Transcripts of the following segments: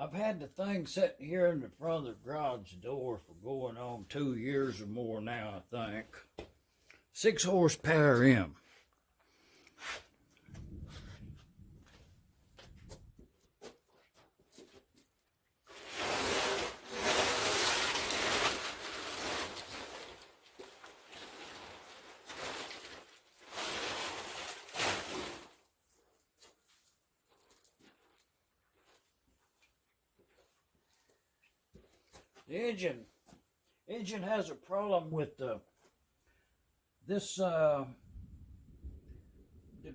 I've had the thing sitting here in the front of the garage door for going on 2 years or more now, I think. 6 horsepower M. The engine has a problem with the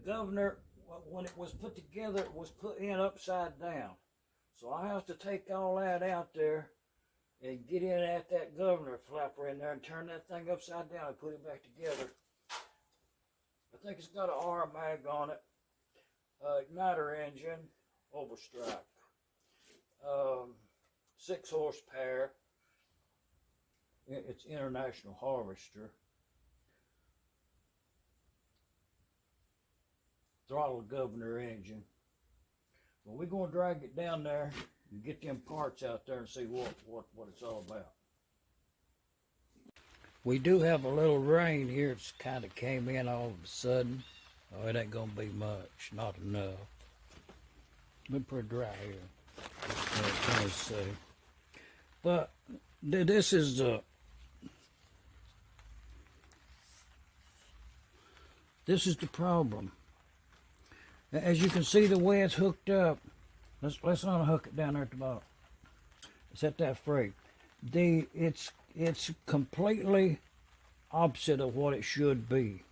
governor. When it was put together, it was put in upside down. So I have to take all that out there and get in at that governor flapper in there and turn that thing upside down and put it back together. I think it's got an R mag on it. Igniter engine, overstrike. 6 horsepower. It's international harvester. Throttle-governor engine. Well, we're going to drag it down there and get them parts out there and see what it's all about. We do have a little rain here. It's kind of came in all of a sudden. Oh, it ain't going to be much. Not enough. Been pretty dry here. Let's see. But this is the problem. As you can see, the way it's hooked up. Let's unhook it down there at the bottom. Set that free. It's completely opposite of what it should be.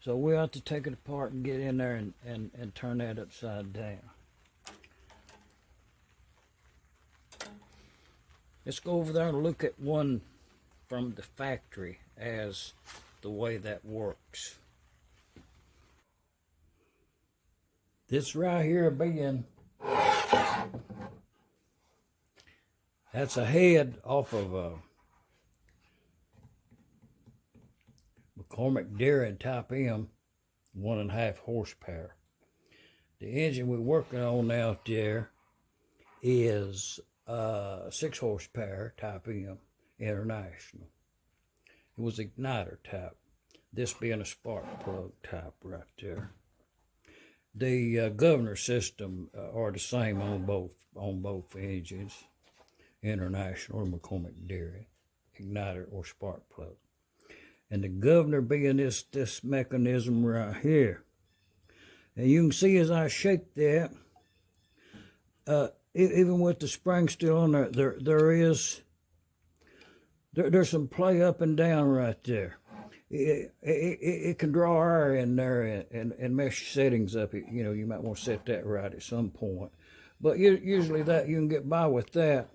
So we have to take it apart and get in there and turn that upside down. Let's go over there and look at one from the factory as the way that works. This right here being, that's a head off of a McCormick Dairy Type M, 1.5 horsepower. The engine we're working on out there is 6 horsepower Type M, international. It was igniter type. This being a spark plug type right there. The governor system are the same on both engines, international or McCormick Dairy, igniter or spark plug. And the governor being this mechanism right here. And you can see as I shake that, even with the spring still on there, there's some play up and down right there. It can draw air in there and mess your settings up. You might want to set that right at some point. But usually that you can get by with that.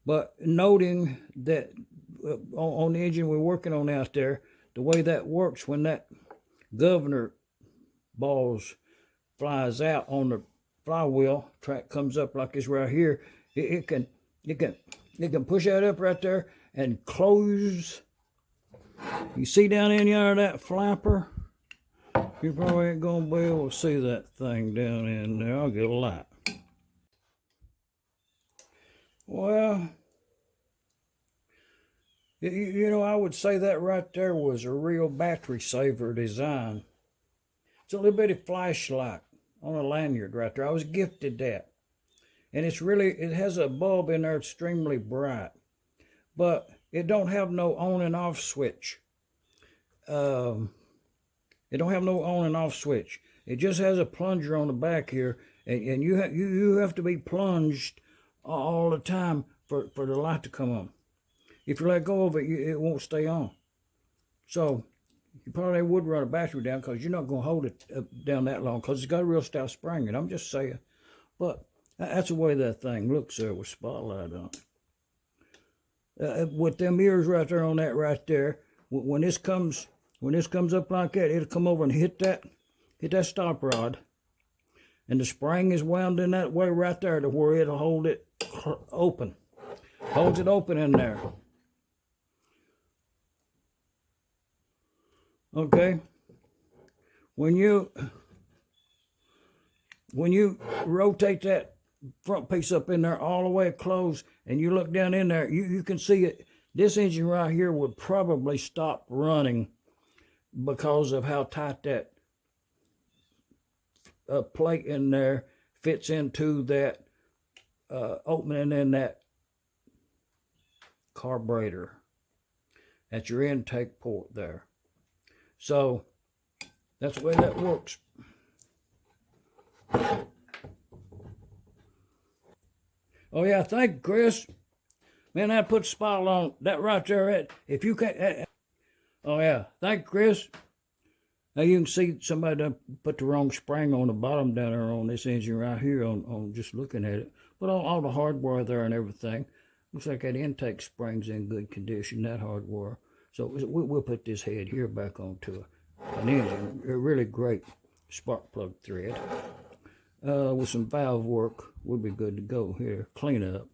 But noting that on the engine we're working on out there, the way that works when that governor balls flies out on the flywheel, track comes up like this right here, it can push that up right there and close. You see down in there that flapper? You probably ain't gonna be able to see that thing down in there. I'll get a light. Well, I would say that right there was a real battery saver design. It's a little bitty flashlight on a lanyard right there. I was gifted that. And it has a bulb in there extremely bright. But it don't have no on and off switch. It don't have no on and off switch. It just has a plunger on the back here, and you have to be plunged all the time for the light to come on. If you let go of it, it won't stay on. So you probably would run a battery down because you're not going to hold it down that long because it's got a real stout spring. And I'm just saying, but that's the way that thing looks there with spotlight on it. With them ears right there on that right there, when this comes up like that, it'll come over and hit that stop rod, and the spring is wound in that way right there to where it'll hold it open, holds it open in there. Okay, when you rotate that front piece up in there all the way closed, and you look down in there, you can see it. This engine right here would probably stop running because of how tight that plate in there fits into that opening in that carburetor at your intake port there. So that's the way that works. Oh yeah, thank you, Chris. Man, that put the spotlight on that right there. If you can't, oh yeah, thank you, Chris. Now you can see somebody done put the wrong spring on the bottom down there on this engine right here on just looking at it. But all the hardware there and everything, looks like that intake spring's in good condition, that hardware. So we'll put this head here back onto an engine, a really great spark plug thread. With some valve work, we'll be good to go here. Clean up.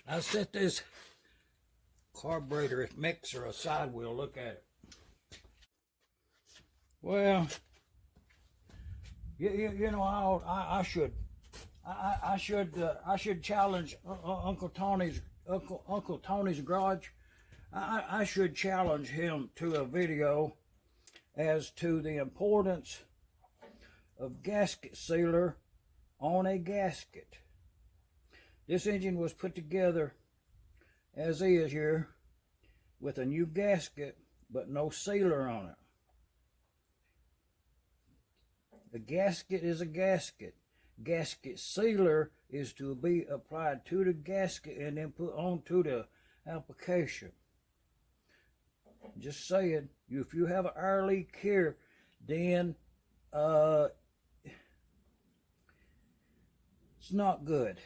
I set this carburetor mixer aside. We'll look at it. Well, you know, I should challenge Uncle Tony's garage. I should challenge him to a video as to the importance of gasket sealer on a gasket. This engine was put together as is here with a new gasket, but no sealer on it. A gasket is a gasket. Gasket sealer is to be applied to the gasket and then put onto the application. Just saying, if you have an air leak here, then it's not good.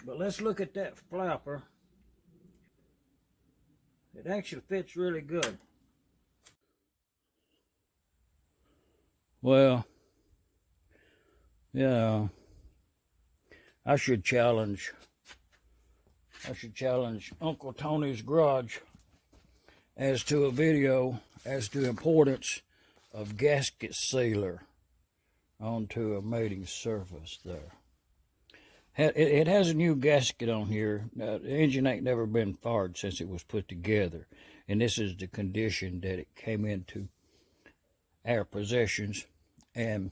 But let's look at that flapper. It actually fits really good. Well, yeah, I should challenge Uncle Tony's garage as to a video as to importance of gasket sealer onto a mating surface there. It has a new gasket on here. The engine ain't never been fired since it was put together. And this is the condition that it came into our possessions. And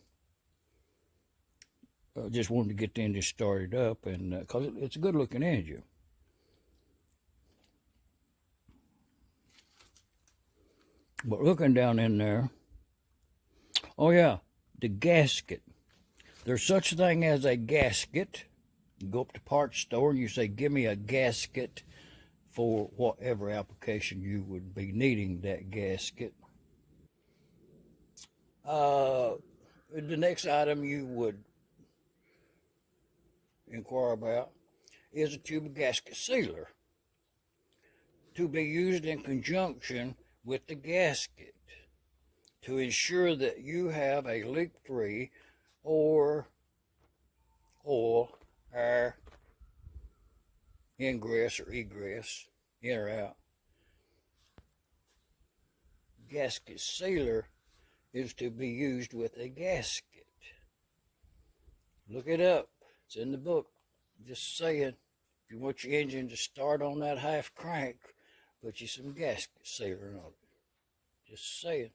just wanted to get the engine started up, and because it's a good looking engine. But looking down in there, oh yeah, the gasket. There's such a thing as a gasket. You go up to the parts store and you say, give me a gasket for whatever application you would be needing that gasket. The next item you would inquire about is a tube gasket sealer to be used in conjunction with the gasket to ensure that you have a leak-free or oil, air, ingress or egress, in or out. Gasket sealer is to be used with a gasket. Look it up. It's in the book. Just saying, if you want your engine to start on that half crank, put you some gasket sealer on it. Just saying.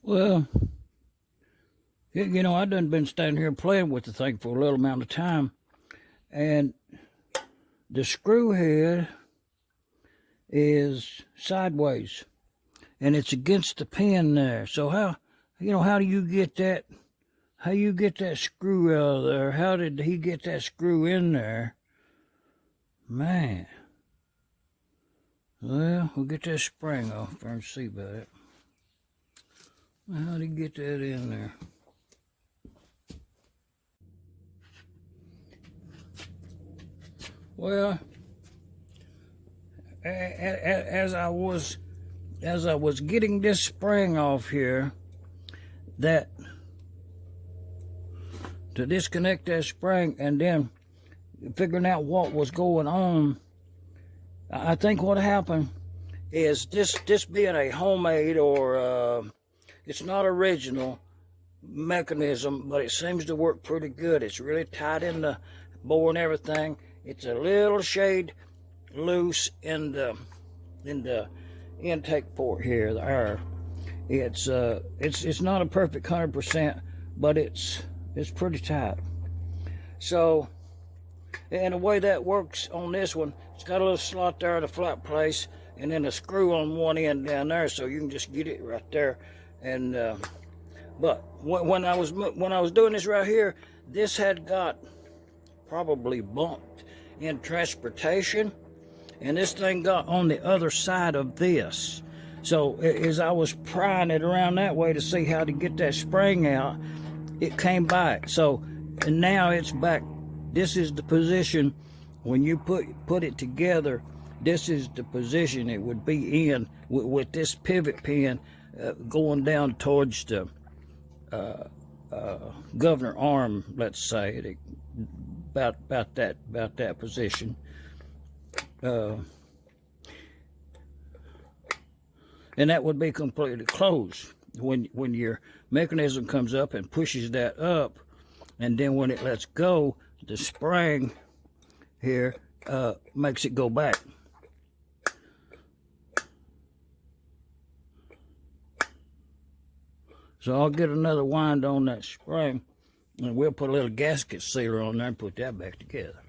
Well, you know, I done been standing here playing with the thing for a little amount of time, and the screw head is sideways, and it's against the pin there. So how do you get that? How you get that screw out of there? How did he get that screw in there? Man. Well, we'll get that spring off there and see about it. How did he get that in there? Well, as I was getting this spring off here, that to disconnect that spring and then figuring out what was going on, I think what happened is this being a homemade or it's not original mechanism, but it seems to work pretty good. It's really tight in the bore and everything. It's a little shade loose in the intake port here, the air. It's not a perfect 100%, but it's pretty tight. So, and the way that works on this one, it's got a little slot there at a flat place, and then a screw on one end down there, so you can just get it right there. And but when I was doing this right here, this had got probably bumped in transportation, and this thing got on the other side of this. So as I was prying it around that way to see how to get that spring out, it came back. So, and now it's back. This is the position when you put it together. This is the position it would be in with this pivot pin going down towards the governor arm. Let's say about that position. And that would be completely closed when your mechanism comes up and pushes that up, and then when it lets go, the spring here makes it go back. So I'll get another wind on that spring, and we'll put a little gasket sealer on there and put that back together.